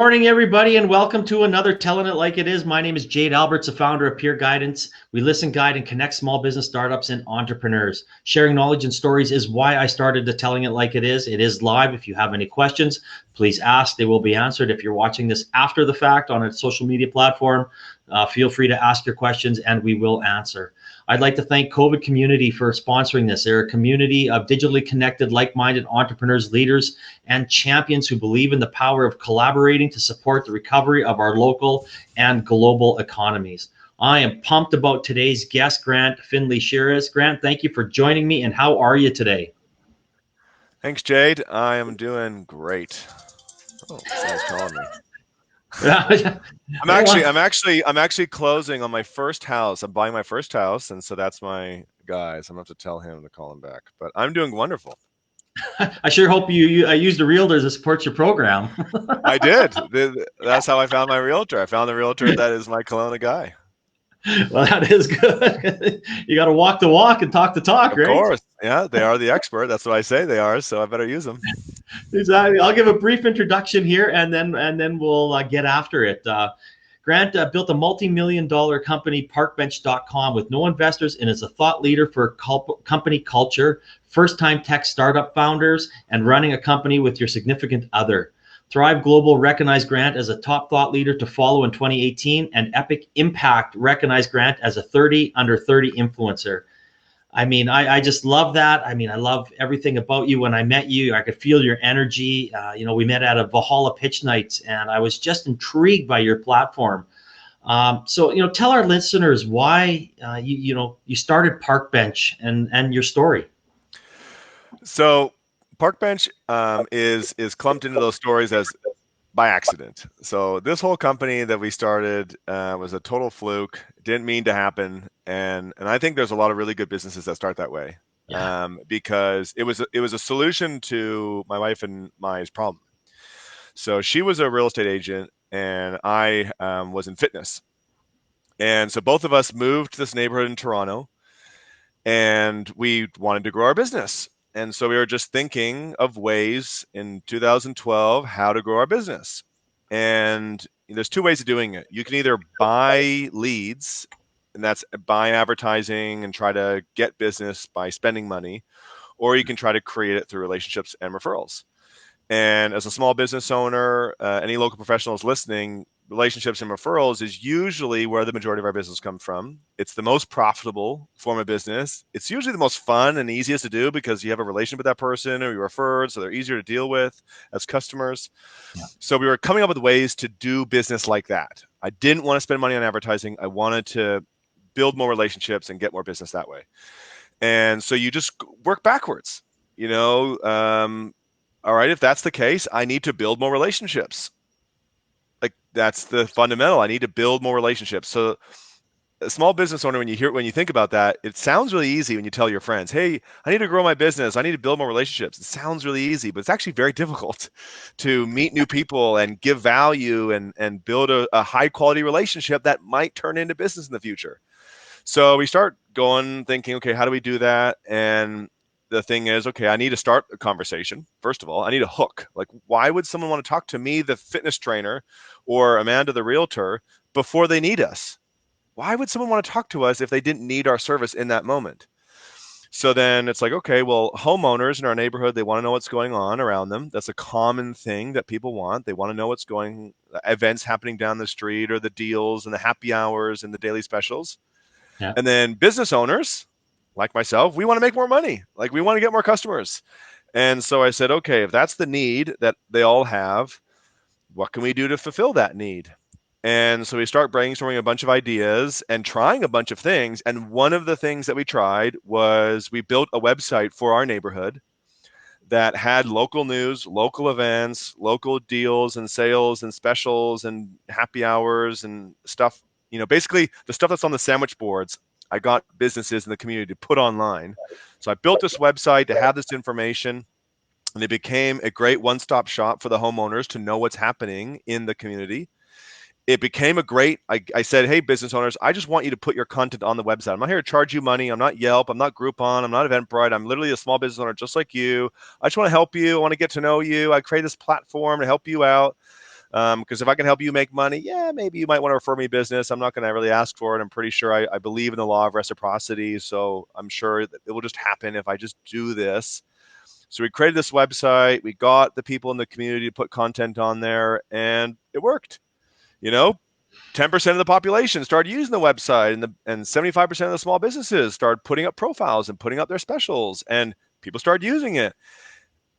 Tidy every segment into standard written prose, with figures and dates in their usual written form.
Morning, everybody, and welcome to another Telling It Like It Is. My name is Jade Alberts, the founder of Peer Guidance. We listen, guide, and connect small business startups and entrepreneurs. Sharing knowledge and stories is why I started the Telling It Like It Is. It is live. If you have any questions, please ask. They will be answered. If you're watching this after the fact on a social media platform, feel free to ask your questions and we will answer. I'd like to thank COVID Community for sponsoring this. They're a community of digitally connected, like-minded entrepreneurs, leaders, and champions who believe in the power of collaborating to support the recovery of our local and global economies. I am pumped about today's guest, Grant Findlay Shirras. Grant, thank you for joining me, and how are you today? Thanks, Jade. I am doing great. Oh, someone's calling me. I'm actually, Well, I'm actually, I'm actually closing on my first house. I'm buying my first house, and so that's my guys. I'm gonna have to tell him to call him back. But I'm doing wonderful. I sure hope you used the realtor to support your program. I did. That's how I found my realtor. I found the realtor that is my Kelowna guy. Well, that is good. You got to walk the walk and talk the talk, Of right? course, yeah, they are the expert. That's what I say they are. So I better use them. Exactly. I'll give a brief introduction here, and then we'll get after it. Grant built a multi-million-dollar company, Parkbench.com, with no investors, and is a thought leader for company culture, first-time tech startup founders, and running a company with your significant other. Thrive Global recognized Grant as a top thought leader to follow in 2018, and Epic Impact recognized Grant as a 30 under 30 influencer. I mean, I just love that. I mean, I love everything about you. When I met you, I could feel your energy. We met at a Valhalla pitch night, and I was just intrigued by your platform. So, tell our listeners why you started Parkbench and your story. So Parkbench is clumped into those stories as by accident. So this whole company that we started was a total fluke. Didn't mean to happen, and I think there's a lot of really good businesses that start that way, Yeah. because it was a solution to my wife and my's problem. So she was a real estate agent, and I was in fitness, and so both of us moved to this neighborhood in Toronto, and we wanted to grow our business. And so we were just thinking of ways in 2012 how to grow our business. And there's two ways of doing it. You can either buy leads, and that's buy advertising and try to get business by spending money, or you can try to create it through relationships and referrals. And as a small business owner, any local professionals listening, relationships and referrals is usually where the majority of our business comes from. It's the most profitable form of business. It's usually the most fun and easiest to do because you have a relationship with that person or you're referred, so they're easier to deal with as customers. Yeah. So we were coming up with ways to do business like that. I didn't want to spend money on advertising. I wanted to build more relationships and get more business that way. And so you just work backwards. You know, all right, if that's the case, I need to build more relationships. Like that's the fundamental. I need to build more relationships. So a small business owner, when you think about that, it sounds really easy when you tell your friends, "Hey, I need to grow my business. I need to build more relationships." It sounds really easy, but it's actually very difficult to meet new people and give value and build a high quality relationship that might turn into business in the future. So we start going, thinking, okay, how do we do that? And the thing is, okay, I need to start a conversation. First of all, I need a hook. Like, why would someone want to talk to me, the fitness trainer, or Amanda, the realtor, before they need us? Why would someone want to talk to us if they didn't need our service in that moment? So then it's like, okay, well, homeowners in our neighborhood, they want to know what's going on around them. That's a common thing that people want. They want to know what's going, events happening down the street, or the deals and the happy hours and the daily specials. Yeah. And then business owners like myself, we want to make more money. Like we want to get more customers. And so I said, okay, if that's the need that they all have, what can we do to fulfill that need? And so we start brainstorming a bunch of ideas and trying a bunch of things. And one of the things that we tried was we built a website for our neighborhood that had local news, local events, local deals and sales and specials and happy hours and stuff. Basically the stuff that's on the sandwich boards, I got businesses in the community to put online. So I built this website to have this information, and it became a great one-stop shop for the homeowners to know what's happening in the community. It became a great, I said, hey, business owners, I just want you to put your content on the website. I'm not here to charge you money. I'm not Yelp. I'm not Groupon. I'm not Eventbrite. I'm literally a small business owner just like you. I just want to help you. I want to get to know you. I create this platform to help you out. Because if I can help you make money, yeah, maybe you might want to refer me business. I'm not going to really ask for it. I'm pretty sure I believe in the law of reciprocity. So I'm sure that it will just happen if I just do this. So we created this website. We got the people in the community to put content on there, and it worked. You know, 10% of the population started using the website, and 75% of the small businesses started putting up profiles and putting up their specials, and people started using it.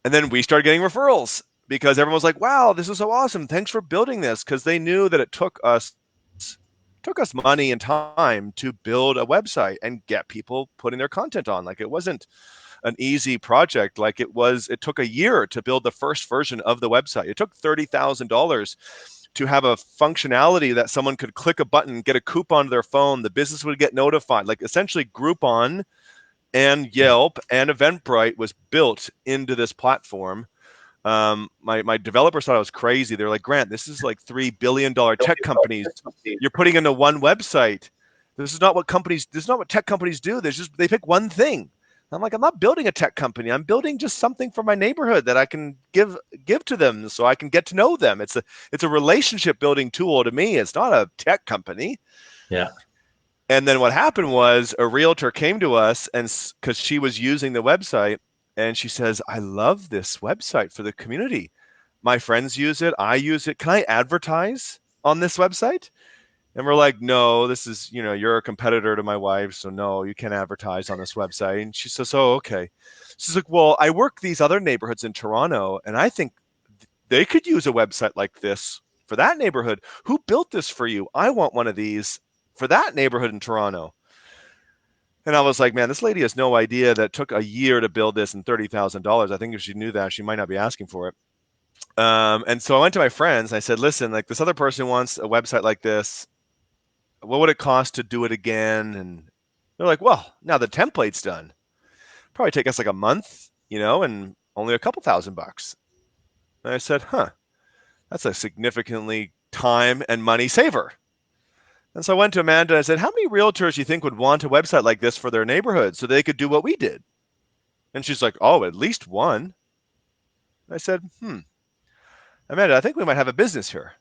And then we started getting referrals because everyone was like, wow, this is so awesome. Thanks for building this. Because they knew that it took us money and time to build a website and get people putting their content on. Like, it wasn't an easy project. Like, it took a year to build the first version of the website. It took $30,000 to have a functionality that someone could click a button, get a coupon to their phone, the business would get notified. Like, essentially Groupon and Yelp and Eventbrite was built into this platform. My developers thought I was crazy. They're like, Grant, this is like $3 billion tech companies you're putting into one website. This is not what tech companies do. They pick one thing. I'm like, I'm not building a tech company. I'm building just something for my neighborhood that I can give to them so I can get to know them. It's a relationship building tool to me. It's not a tech company. Yeah. And then what happened was a realtor came to us, and because she was using the website, and she says, I love this website for the community. My friends use it. I use it. Can I advertise on this website? And we're like, no, this is, you're a competitor to my wife. So no, you can't advertise on this website. And she says, oh, okay. She's like, well, I work these other neighborhoods in Toronto, and I think they could use a website like this for that neighborhood. Who built this for you? I want one of these for that neighborhood in Toronto. And I was like, man, this lady has no idea that it took a year to build this and $30,000. I think if she knew that, she might not be asking for it. And so I went to my friends and I said, listen, like, this other person wants a website like this. What would it cost to do it again? And they're like, well, now the template's done. Probably take us like a month, and only a couple $1,000. And I said, huh, that's a significantly time and money saver. And so I went to Amanda and I said, how many realtors do you think would want a website like this for their neighborhood so they could do what we did? And she's like, oh, at least one. I said, Amanda, I think we might have a business here.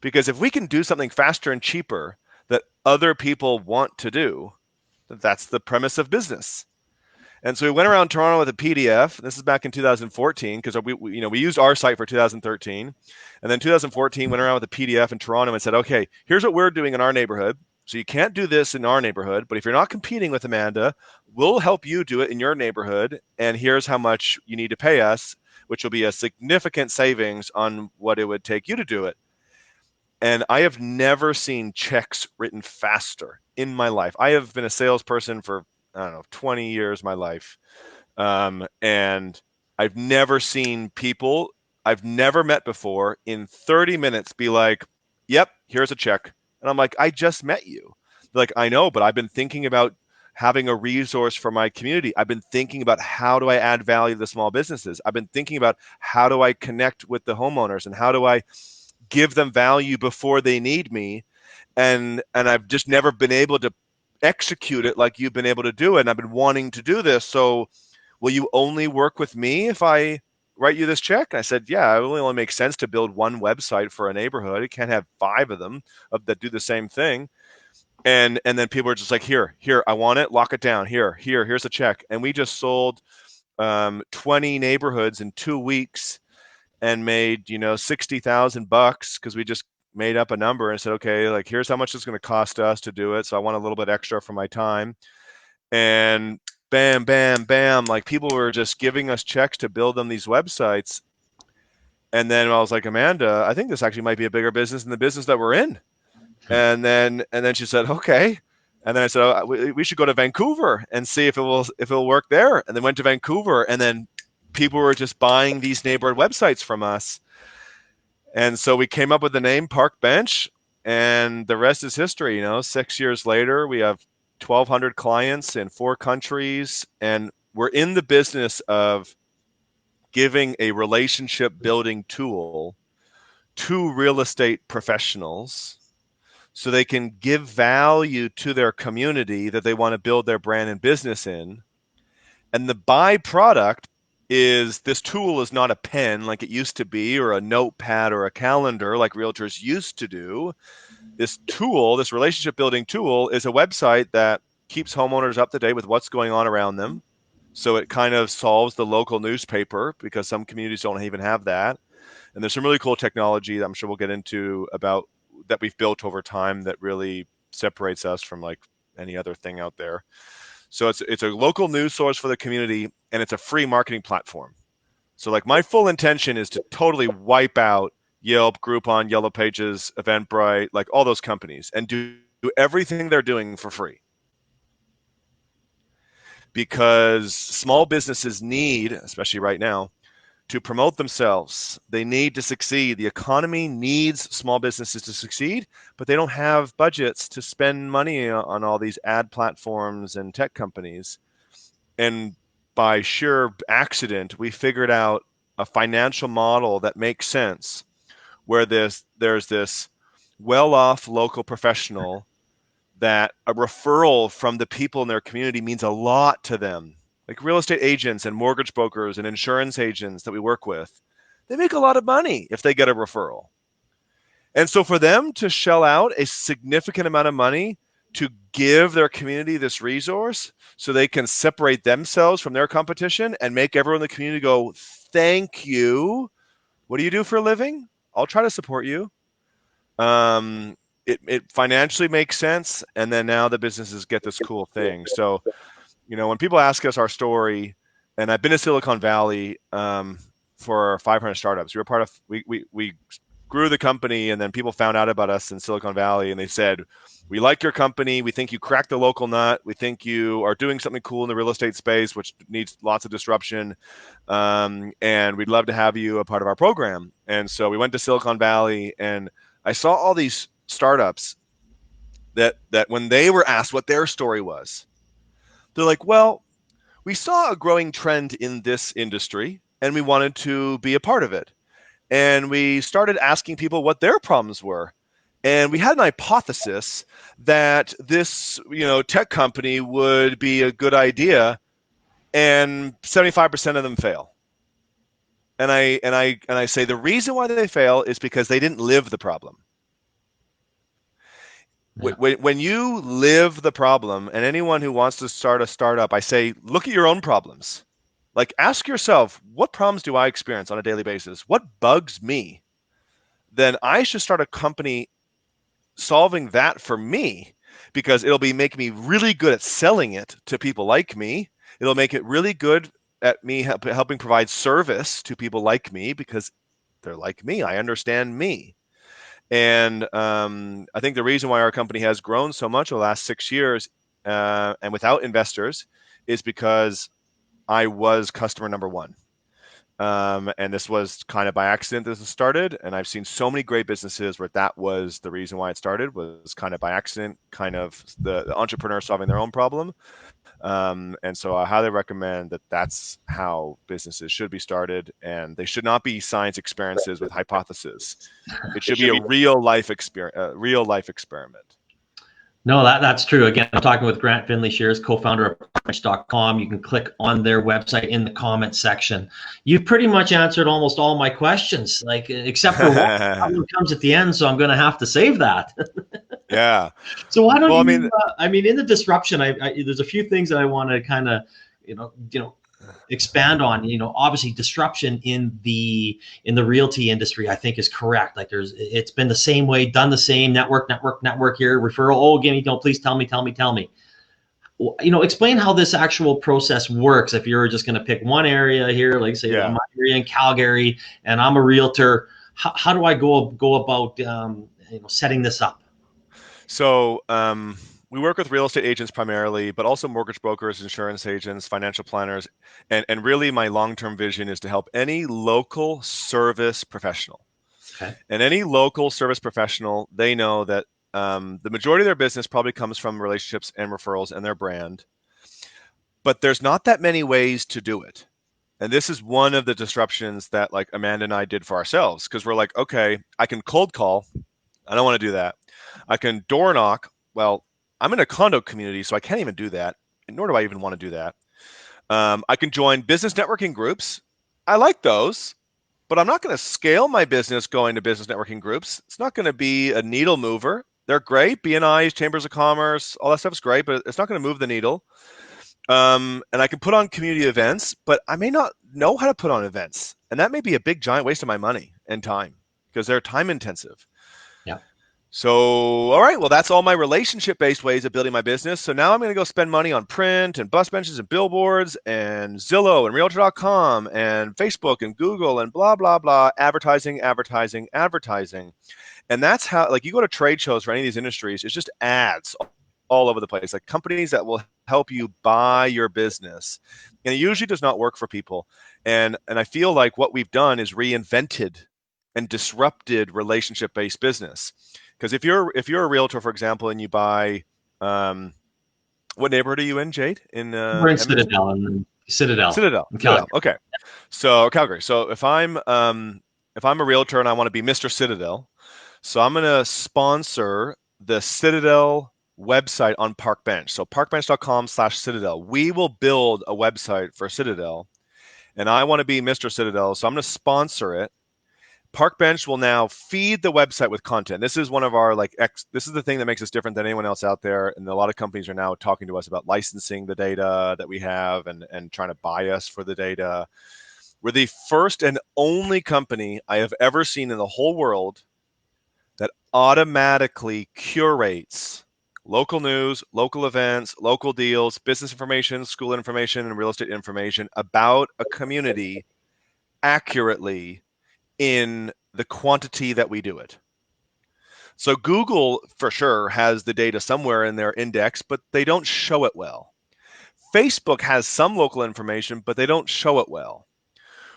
Because if we can do something faster and cheaper that other people want to do, that's the premise of business. And so we went around Toronto with a PDF. This is back in 2014 because we used our site for 2013, and then 2014 went around with a PDF in Toronto and said, okay, here's what we're doing in our neighborhood. So you can't do this in our neighborhood, but if you're not competing with Amanda, we'll help you do it in your neighborhood, and here's how much you need to pay us, which will be a significant savings on what it would take you to do it. And I have never seen checks written faster in my life. I have been a salesperson for, I don't know, 20 years my life. And I've never seen people I've never met before in 30 minutes be like, yep, here's a check. And I'm like, I just met you. They're like, I know, but I've been thinking about having a resource for my community. I've been thinking about how do I add value to the small businesses. I've been thinking about how do I connect with the homeowners and how do I give them value before they need me. And I've just never been able to execute it like you've been able to do it. And I've been wanting to do this. So will you only work with me if I write you this check? And I said, yeah, it only makes sense to build one website for a neighborhood. You can't have 5 of them that do the same thing. And then people are just like, here, I want it, lock it down. Here's a check. And we just sold 20 neighborhoods in 2 weeks and made, $60,000 because we just made up a number and said, okay, like, here's how much it's going to cost us to do it. So I want a little bit extra for my time. And bam, bam, bam, like, people were just giving us checks to build them these websites. And then I was like, Amanda, I think this actually might be a bigger business than the business that we're in. And then she said, okay. And then I said, oh, we should go to Vancouver and see if it'll work there. And then went to Vancouver, and then people were just buying these neighborhood websites from us. And so we came up with the name Parkbench, and the rest is history. 6 years later, we have 1,200 clients in 4 countries, and we're in the business of giving a relationship building tool to real estate professionals so they can give value to their community that they want to build their brand and business in. And the byproduct is this tool is not a pen like it used to be, or a notepad or a calendar like realtors used to do. This tool, this relationship building tool, is a website that keeps homeowners up to date with what's going on around them. So it kind of solves the local newspaper, because some communities don't even have that. And there's some really cool technology that I'm sure we'll get into about that we've built over time that really separates us from like any other thing out there. So it's a local news source for the community, and it's a free marketing platform. So like my full intention is to totally wipe out Yelp, Groupon, Yellow Pages, Eventbrite, like all those companies, and do everything they're doing for free. Because small businesses need, especially right now, to promote themselves. They need to succeed. The economy needs small businesses to succeed, but they don't have budgets to spend money on all these ad platforms and tech companies. And by sheer accident, we figured out a financial model that makes sense, where there's this well-off local professional that a referral from the people in their community means a lot to them. Like real estate agents and mortgage brokers and insurance agents that we work with, they make a lot of money if they get a referral. And so for them to shell out a significant amount of money to give their community this resource so they can separate themselves from their competition and make everyone in the community go, thank you. What do you do for a living? I'll try to support you. It financially makes sense. And then now the businesses get this cool thing. So, when people ask us our story, and I've been to Silicon Valley for 500 startups. We were part of, we grew the company, and then people found out about us in Silicon Valley, and they said, we like your company. We think you cracked the local nut. We think you are doing something cool in the real estate space, which needs lots of disruption. And we'd love to have you a part of our program. And so we went to Silicon Valley, and I saw all these startups that when they were asked what their story was, they're like, well, we saw a growing trend in this industry and we wanted to be a part of it. And we started asking people what their problems were. And we had an hypothesis that this, tech company would be a good idea, and 75% of them fail. And I say the reason why they fail is because they didn't live the problem. Yeah. When you live the problem, and anyone who wants to start a startup, I say, look at your own problems. Like, ask yourself, what problems do I experience on a daily basis? What bugs me? Then I should start a company solving that for me, because it'll be making me really good at selling it to people like me. It'll make it really good at me helping provide service to people like me, because they're like me. I understand me. And I think the reason why our company has grown so much over the last 6 years, and without investors, is because I was customer number one. And this was kind of by accident this started. And I've seen so many great businesses where that was the reason why it started, was kind of by accident, kind of the entrepreneur solving their own problem. And so I highly recommend that that's how businesses should be started. And they should not be science experiences with hypotheses. It should be a real life experience, a real life experiment. No, that's true. Again, I'm talking with Grant Findlay, Shirras, co-founder of Parkbench.com. You can click on their website in the comment section. You've pretty much answered almost all my questions, like except for one. That one comes at the end, so I'm going to have to save that. Yeah. So why don't Well, you? In the disruption, there's a few things that I want to kind of, expand on. Obviously, disruption in the realty industry, I think, is correct. Like, it's been the same way, done the same, network here, referral. Oh, again, please tell me. Explain how this actual process works. If you're just going to pick one area here, like say my area in Calgary, and I'm a realtor, how do I go about setting this up? So we work with real estate agents primarily, but also mortgage brokers, insurance agents, financial planners. And really my long-term vision is to help any local service professional. Okay. And any local service professional, they know that the majority of their business probably comes from relationships and referrals and their brand. But there's not that many ways to do it. And this is one of the disruptions that like Amanda and I did for ourselves, because we're like, okay, I can cold call. I don't want to do that. I can door knock. Well, I'm in a condo community, so I can't even do that, nor do I even want to do that. I can join business networking groups. I like those, but I'm not going to scale my business going to business networking groups. It's not going to be a needle mover. They're great. BNIs, chambers of commerce, all that stuff is great, but it's not going to move the needle. And I can put on community events, but I may not know how to put on events. And that may be a big, giant waste of my money and time because they're time intensive. Yeah. So, all right, well, that's all my relationship-based ways of building my business. So now I'm going to go spend money on print and bus benches and billboards and Zillow and realtor.com and Facebook and Google and blah, blah, blah, advertising, advertising, advertising. And that's how, like, you go to trade shows for any of these industries, it's just ads all over the place, like companies that will help you buy your business. And it usually does not work for people. And I feel like what we've done is reinvented and disrupted relationship-based business. Because if you're a realtor, for example, and you buy, what neighborhood are you in, Jade? In We're in Edmonton? Citadel, in Citadel. Calgary. Okay, so Calgary. So if I'm a realtor and I want to be Mr. Citadel, so I'm going to sponsor the Citadel website on Parkbench. So parkbench.com/Citadel. We will build a website for Citadel, and I want to be Mr. Citadel, so I'm going to sponsor it. Parkbench will now feed the website with content. This is one of our this is the thing that makes us different than anyone else out there. And a lot of companies are now talking to us about licensing the data that we have and trying to buy us for the data. We're the first and only company I have ever seen in the whole world that automatically curates local news, local events, local deals, business information, school information, and real estate information about a community accurately in the quantity that we do it. So Google for sure has the data somewhere in their index, but they don't show it well. Facebook has some local information, but they don't show it well.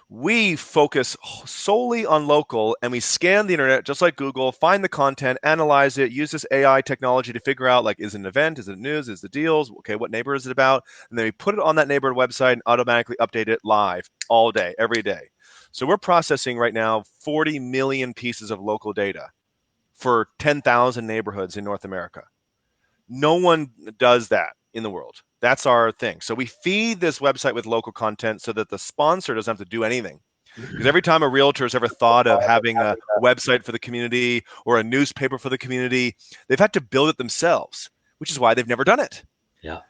We focus solely on local and we scan the internet just like Google, find the content, analyze it, use this AI technology to figure out, like, is it an event, is it news, is it deals, okay, what neighborhood is it about? And then we put it on that neighborhood website and automatically update it live all day, every day. So we're processing right now 40 million pieces of local data for 10,000 neighborhoods in North America. No one does that in the world. That's our thing. So we feed this website with local content so that the sponsor doesn't have to do anything. Because every time a realtor has ever thought of having a website for the community or a newspaper for the community, they've had to build it themselves, which is why they've never done it. Yeah.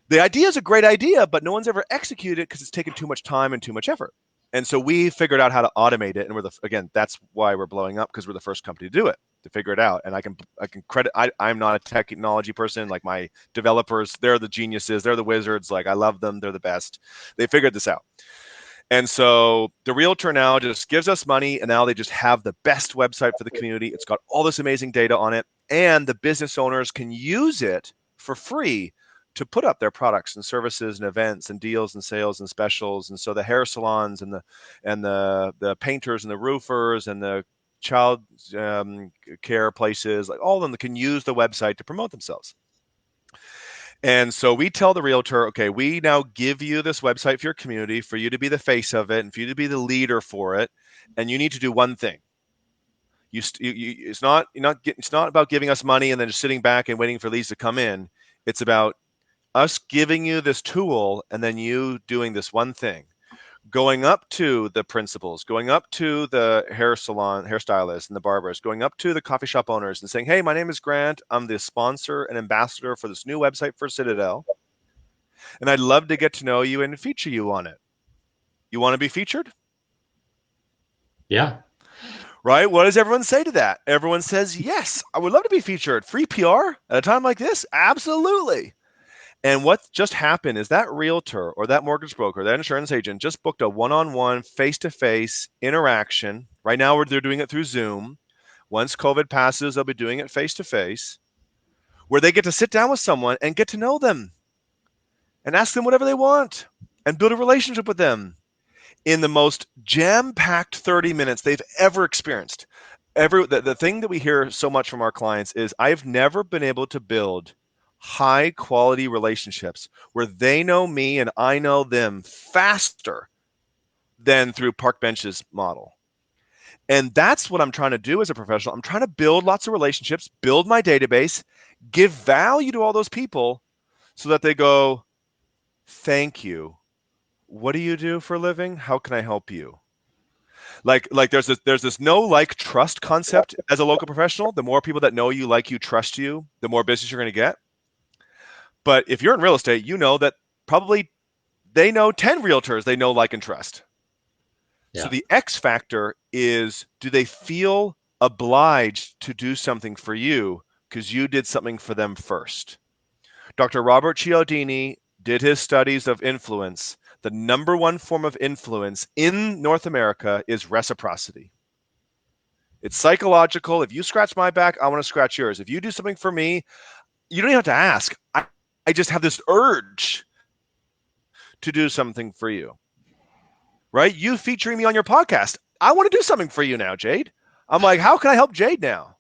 The idea is a great idea, but no one's ever executed it because it's taken too much time and too much effort. And so we figured out how to automate it. And again, that's why we're blowing up, because we're the first company to do it, to figure it out. And I can credit, I'm not a technology person. Like, my developers, they're the geniuses, they're the wizards. Like, I love them. They're the best. They figured this out. And so the realtor now just gives us money, and now they just have the best website for the community. It's got all this amazing data on it, and the business owners can use it for free to put up their products and services and events and deals and sales and specials. And so the hair salons and the painters and the roofers and the child care places, like all of them, can use the website to promote themselves. And so we tell the realtor, okay, we now give you this website for your community, for you to be the face of it and for you to be the leader for it. And you need to do one thing. It's not about giving us money and then just sitting back and waiting for leads to come in. It's about us giving you this tool and then you doing this one thing. Going up to the principals, going up to the hair salon, hairstylists and the barbers, going up to the coffee shop owners and saying, hey, my name is Grant. I'm the sponsor and ambassador for this new website for Citadel. And I'd love to get to know you and feature you on it. You want to be featured? Yeah. Right? What does everyone say to that? Everyone says, yes, I would love to be featured. Free PR at a time like this? Absolutely. And what just happened is that realtor or that mortgage broker, that insurance agent just booked a one-on-one, face-to-face interaction. Right now, they're doing it through Zoom. Once COVID passes, they'll be doing it face-to-face, where they get to sit down with someone and get to know them and ask them whatever they want and build a relationship with them in the most jam-packed 30 minutes they've ever experienced. The thing that we hear so much from our clients is, I've never been able to build high quality relationships where they know me and I know them faster than through Parkbench's model. And that's what I'm trying to do as a professional. I'm trying to build lots of relationships, build my database, give value to all those people so that they go, thank you what do you do for a living? How can I help you? Like there's this know like trust concept as a local professional. The more people that know you, like you, trust you, the more business you're going to get. But if you're in real estate, you know that probably they know 10 realtors they know, like, and trust. So Yeah. the X factor is, do they feel obliged to do something for you because you did something for them first? Dr. Robert Cialdini did his studies of influence. The number one form of influence in North America is reciprocity. It's psychological. If you scratch my back, I want to scratch yours. If you do something for me, you don't even have to ask. I just have this urge to do something for you, right? You featuring me on your podcast. I want to do something for you now, Jade. I'm like, how can I help Jade now?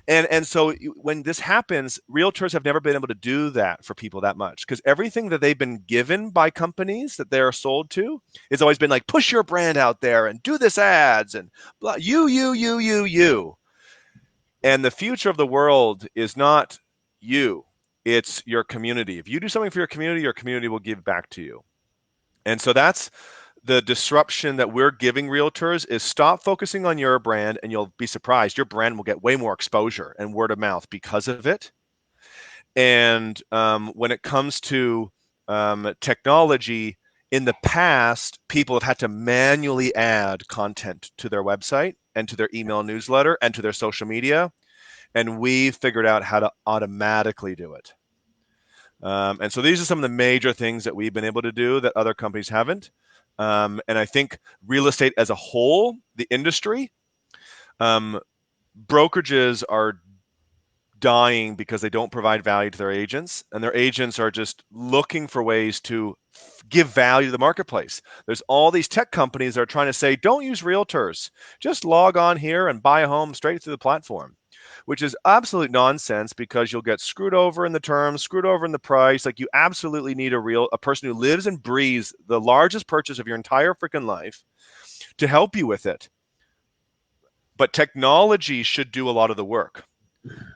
And so when this happens, realtors have never been able to do that for people that much, because everything that they've been given by companies that they're sold to has always been like, push your brand out there and do this ads and blah, you. And the future of the world is not you, it's your community. If you do something for your community will give back to you. And so that's the disruption that we're giving realtors, is stop focusing on your brand, and you'll be surprised. Your brand will get way more exposure and word of mouth because of it. And when it comes to technology, in the past, people have had to manually add content to their website and to their email newsletter and to their social media. And we figured out how to automatically do it. And so these are some of the major things that we've been able to do that other companies haven't. And I think real estate as a whole, the industry, brokerages are dying because they don't provide value to their agents, and their agents are just looking for ways to give value to the marketplace. There's all these tech companies that are trying to say, don't use realtors, just log on here and buy a home straight through the platform, which is absolute nonsense, because you'll get screwed over in the terms, screwed over in the price. Like, you absolutely need a person who lives and breathes the largest purchase of your entire freaking life to help you with it. But technology should do a lot of the work.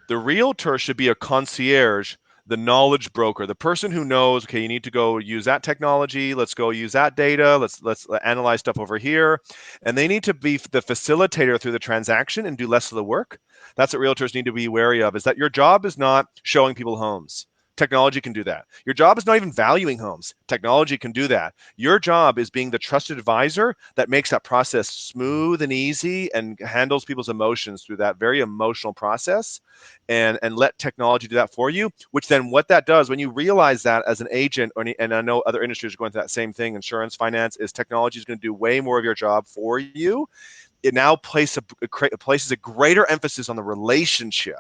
The realtor should be a concierge, the knowledge broker, the person who knows, okay, you need to go use that technology, let's go use that data, let's analyze stuff over here. And they need to be the facilitator through the transaction and do less of the work. That's what realtors need to be wary of, is that your job is not showing people homes. Technology can do that. Your job is not even valuing homes. Technology can do that. Your job is being the trusted advisor that makes that process smooth and easy and handles people's emotions through that very emotional process, and let technology do that for you. Which then, what that does when you realize that as an agent, and I know other industries are going through that same thing, insurance, finance, is technology is going to do way more of your job for you. It now places a greater emphasis on the relationship.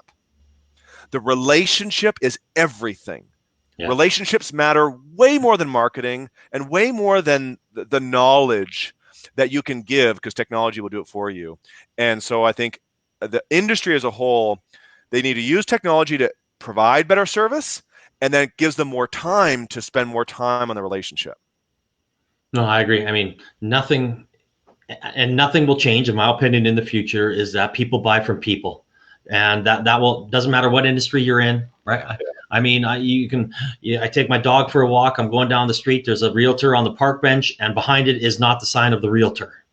The relationship is everything. Yeah. Relationships matter way more than marketing, and way more than the knowledge that you can give, because technology will do it for you. And so I think the industry as a whole, they need to use technology to provide better service, and then it gives them more time to spend more time on the relationship. No, I agree. I mean, nothing will change, in my opinion, in the future, is that people buy from people, and that will, doesn't matter what industry you're in, right? I mean, you can. I take my dog for a walk. I'm going down the street. There's a realtor on the park bench, and behind it is not the sign of the realtor.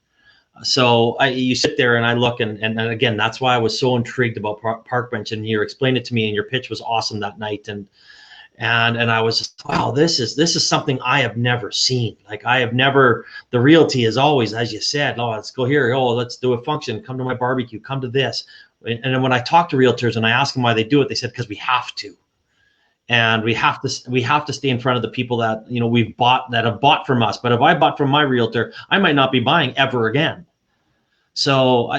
So you sit there and I look, and again, that's why I was so intrigued about Parkbench, and you explained it to me, and your pitch was awesome that night, and I was just, wow, this is something I have never seen. Like, I have never, the realty is always, as you said, oh, let's go here, oh, let's do a function, come to my barbecue, come to this. And then when I talk to realtors and I ask them why they do it, they said, because we have to. And we have to stay in front of the people that, that have bought from us. But if I bought from my realtor, I might not be buying ever again. So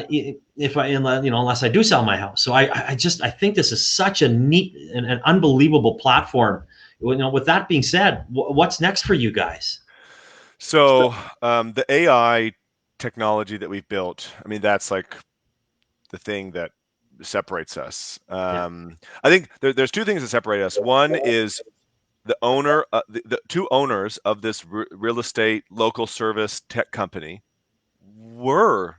if I, unless I do sell my house. So I think this is such a neat and an unbelievable platform. With that being said, what's next for you guys? So the AI technology that we've built, I mean, that's like the thing that separates us. Yeah. I think there's two things that separate us. One is the two owners of this real estate local service tech company were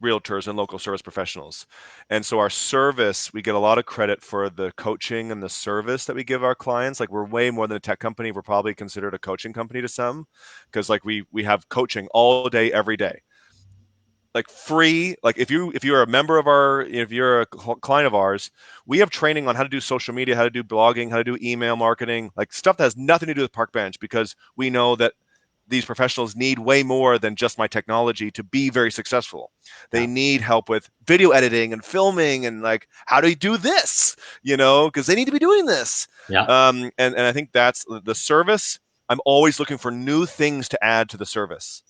realtors and local service professionals. And so our service, we get a lot of credit for the coaching and the service that we give our clients. Like, we're way more than a tech company. We're probably considered a coaching company to some, because like we have coaching all day, every day. Like free, like if you're a member of our, if you're a client of ours, we have training on how to do social media, how to do blogging, how to do email marketing, like stuff that has nothing to do with Parkbench, because we know that these professionals need way more than just my technology to be very successful. They Yeah. need help with video editing and filming, and like, how do you do this, because they need to be doing this. Yeah. And I think that's the service. I'm always looking for new things to add to the service.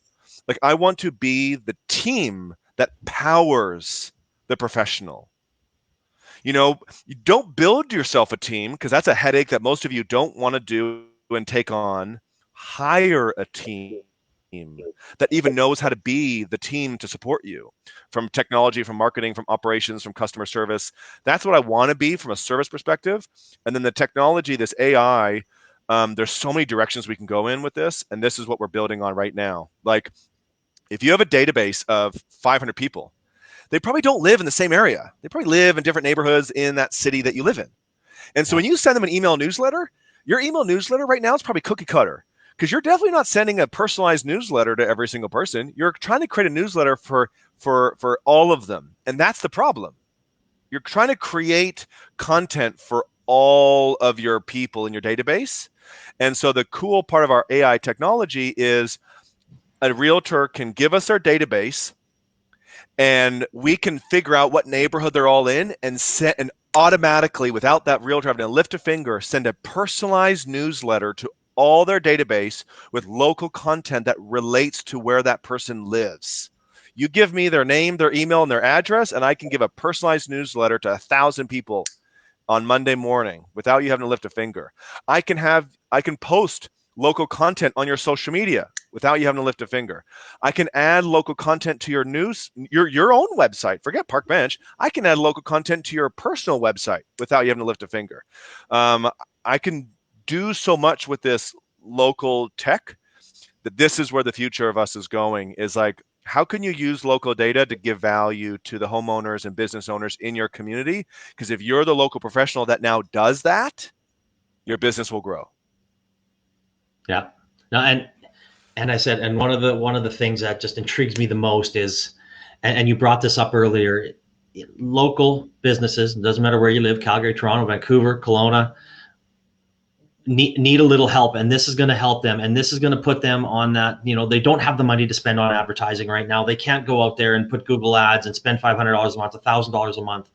Like, I want to be the team that powers the professional. You don't build yourself a team, because that's a headache that most of you don't want to do and take on. Hire a team that even knows how to be the team to support you, from technology, from marketing, from operations, from customer service. That's what I want to be from a service perspective. And then the technology, this AI, there's so many directions we can go in with this. And this is what we're building on right now. Like, if you have a database of 500 people, they probably don't live in the same area. They probably live in different neighborhoods in that city that you live in. And so Yeah. when you send them an email newsletter, your email newsletter right now is probably cookie cutter, because you're definitely not sending a personalized newsletter to every single person. You're trying to create a newsletter for all of them. And that's the problem. You're trying to create content for all of your people in your database. And so the cool part of our AI technology is a realtor can give us their database, and we can figure out what neighborhood they're all in, and set and automatically, without that realtor having to lift a finger, send a personalized newsletter to all their database with local content that relates to where that person lives. You give me their name, their email, and their address, and I can give a personalized newsletter to 1,000 people on Monday morning without you having to lift a finger. I can post local content on your social media without you having to lift a finger. I can add local content to your own website. Forget Parkbench. I can add local content to your personal website without you having to lift a finger. I can do so much with this local tech, that this is where the future of us is going, is like, how can you use local data to give value to the homeowners and business owners in your community? Because if you're the local professional that now does that, your business will grow. Yeah. No, and I said, and one of the things that just intrigues me the most is, and you brought this up earlier, local businesses, doesn't matter where you live, Calgary, Toronto, Vancouver, Kelowna, need a little help, and this is going to help them, and this is going to put them on that. They don't have the money to spend on advertising right now. They can't go out there and put Google ads and spend $500 a month, $1,000 a month,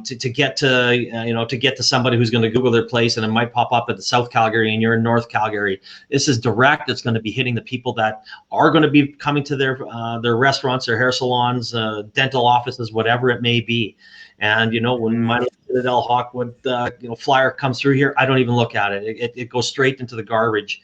to get to somebody who's going to Google their place, and it might pop up at South Calgary and you're in North Calgary. This is direct. It's going to be hitting the people that are going to be coming to their restaurants, their hair salons, dental offices, whatever it may be. And when my Citadel Hawkwood flyer comes through here, I don't even look at it. It goes straight into the garbage.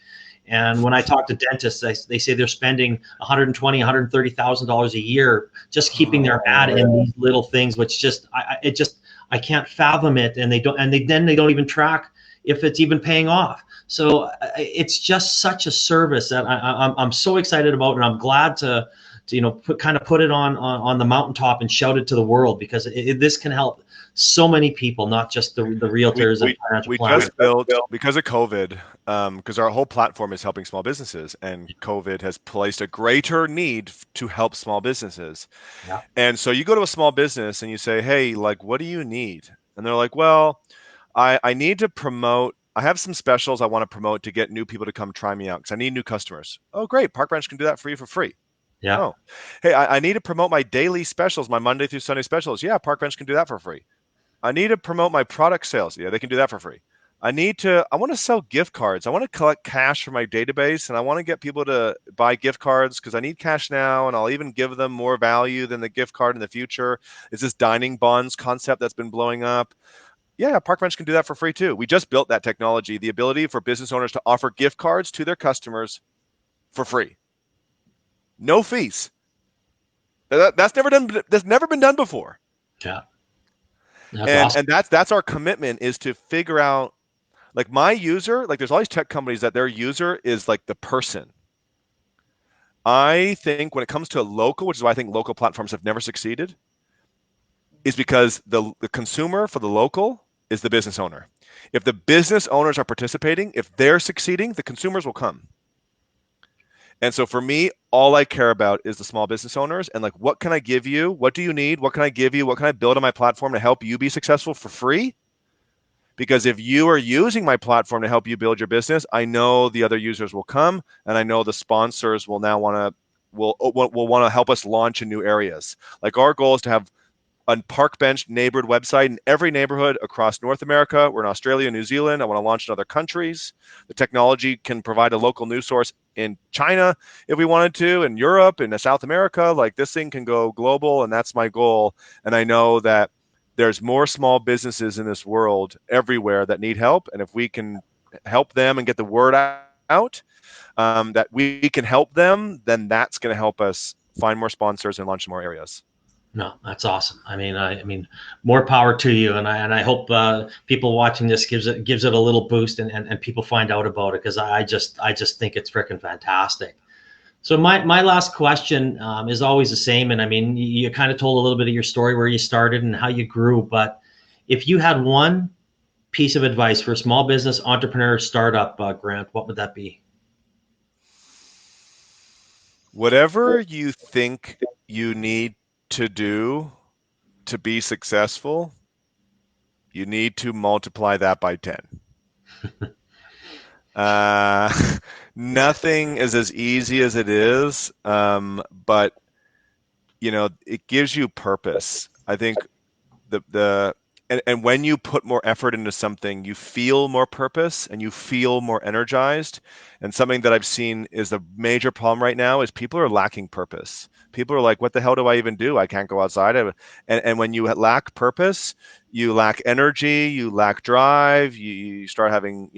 And when I talk to dentists, they say they're spending $120,000, $130,000 a year just keeping their ad in these little things, which I can't fathom it. And they don't even track if it's even paying off. So it's just such a service that I'm so excited about, and I'm glad to put it on the mountaintop and shout it to the world, because this can help so many people, not just the realtors and financial planners. Just built, because of COVID, because our whole platform is helping small businesses, and COVID has placed a greater need to help small businesses. Yeah. And so you go to a small business and you say, hey, like, what do you need? And they're like, well, I need to promote. I have some specials I want to promote to get new people to come try me out, because I need new customers. Oh, great. Parkbench can do that for you for free. Yeah. Oh, hey, I need to promote my daily specials, my Monday through Sunday specials. Yeah, Parkbench can do that for free. I need to promote my product sales. Yeah, they can do that for free. I want to sell gift cards. I want to collect cash from my database, and I want to get people to buy gift cards because I need cash now, and I'll even give them more value than the gift card in the future. It's this dining bonds concept that's been blowing up. Yeah, Parkbench can do that for free too. We just built that technology, the ability for business owners to offer gift cards to their customers for free. No fees. That's never been done before. Yeah. That's And awesome. that's our commitment, is to figure out, like, my user, like, there's all these tech companies that their user is like the person. I think when it comes to a local, which is why I think local platforms have never succeeded, is because the consumer for the local is the business owner. If the business owners are participating, if they're succeeding, the consumers will come. And so for me, all I care about is the small business owners and like, what can I give you? What do you need? What can I give you? What can I build on my platform to help you be successful for free? Because if you are using my platform to help you build your business, I know the other users will come, and I know the sponsors will now want to will want to help us launch in new areas. Like our goal is to have a Parkbench neighborhood website in every neighborhood across North America. We're in Australia, New Zealand. I want to launch in other countries. The technology can provide a local news source in China if we wanted to, in Europe, in South America. Like this thing can go global, and that's my goal. And I know that there's more small businesses in this world everywhere that need help. And if we can help them and get the word out, that we can help them, then that's going to help us find more sponsors and launch more areas. No, that's awesome. I mean, more power to you, and I hope people watching this gives it a little boost, and people find out about it, because I just think it's freaking fantastic. So my last question is always the same, and I mean, you kind of told a little bit of your story where you started and how you grew, but if you had one piece of advice for a small business entrepreneur startup, Grant, what would that be? Whatever you think you need to do to be successful, you need to multiply that by 10. Uh, nothing is as easy as it is, but it gives you purpose. I think and when you put more effort into something, you feel more purpose and you feel more energized. And something that I've seen is the major problem right now is people are lacking purpose. People are like, what the hell do I even do? I can't go outside. And when you lack purpose, you lack energy, you lack drive, you start having,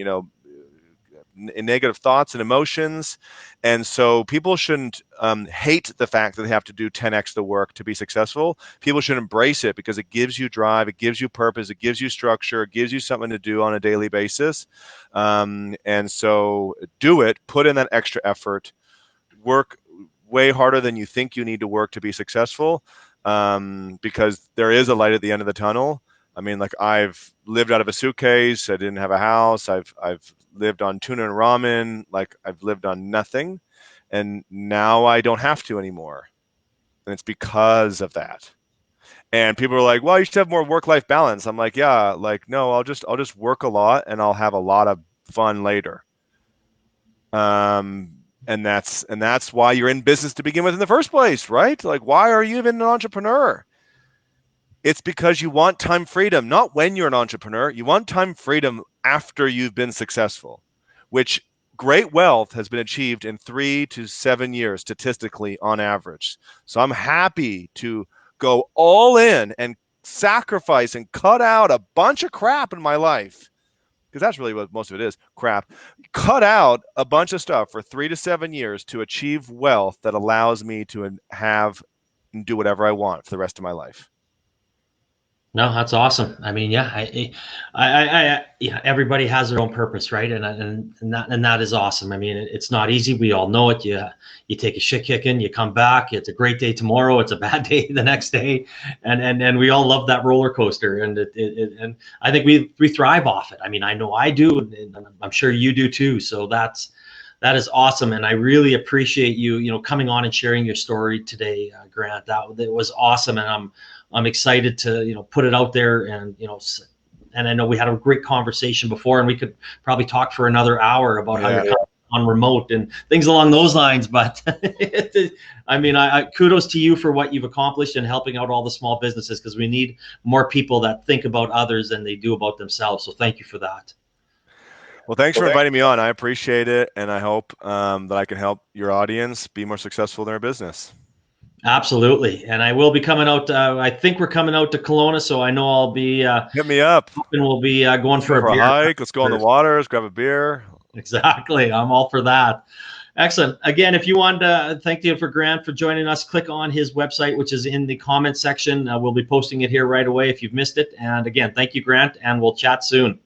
negative thoughts and emotions. And so people shouldn't hate the fact that they have to do 10x the work to be successful. People should embrace it because it gives you drive, it gives you purpose, it gives you structure, it gives you something to do on a daily basis. And so do it, put in that extra effort, work way harder than you think you need to work to be successful, because there is a light at the end of the tunnel. I mean, like I've lived out of a suitcase. I didn't have a house. I've lived on tuna and ramen. Like I've lived on nothing, and now I don't have to anymore. And it's because of that. And people are like, "Well, you should have more work-life balance." I'm like, "Yeah, like no, I'll just work a lot and I'll have a lot of fun later." And that's why you're in business to begin with in the first place, right? Like, why are you even an entrepreneur? It's because you want time freedom, not when you're an entrepreneur. You want time freedom after you've been successful, which great wealth has been achieved in 3 to 7 years statistically on average. So I'm happy to go all in and sacrifice and cut out a bunch of crap in my life, because that's really what most of it is, crap. Cut out a bunch of stuff for 3 to 7 years to achieve wealth that allows me to have and do whatever I want for the rest of my life. No, that's awesome. I mean, yeah, yeah, everybody has their own purpose, right? And that is awesome. I mean, it's not easy. We all know it. You take a shit kicking, you come back. It's a great day tomorrow. It's a bad day the next day, and we all love that roller coaster. And I think we thrive off it. I mean, I know I do, and I'm sure you do too. So that is awesome, and I really appreciate you coming on and sharing your story today, Grant. That was awesome, and I'm excited to put it out there, and I know we had a great conversation before, and we could probably talk for another hour about how you're on remote and things along those lines. But I mean, I kudos to you for what you've accomplished and helping out all the small businesses, because we need more people that think about others than they do about themselves. So thank you for that. Well, thanks for inviting me on. I appreciate it, and I hope that I can help your audience be more successful in their business. Absolutely, and I will be coming out. I think we're coming out to Kelowna, so I know I'll be. Hit me up. And we'll be going for a hike. Let's go on the water. Let's grab a beer. Exactly, I'm all for that. Excellent. Again, if you want to thank you for Grant for joining us, click on his website, which is in the comment section. We'll be posting it here right away if you've missed it. And again, thank you, Grant, and we'll chat soon.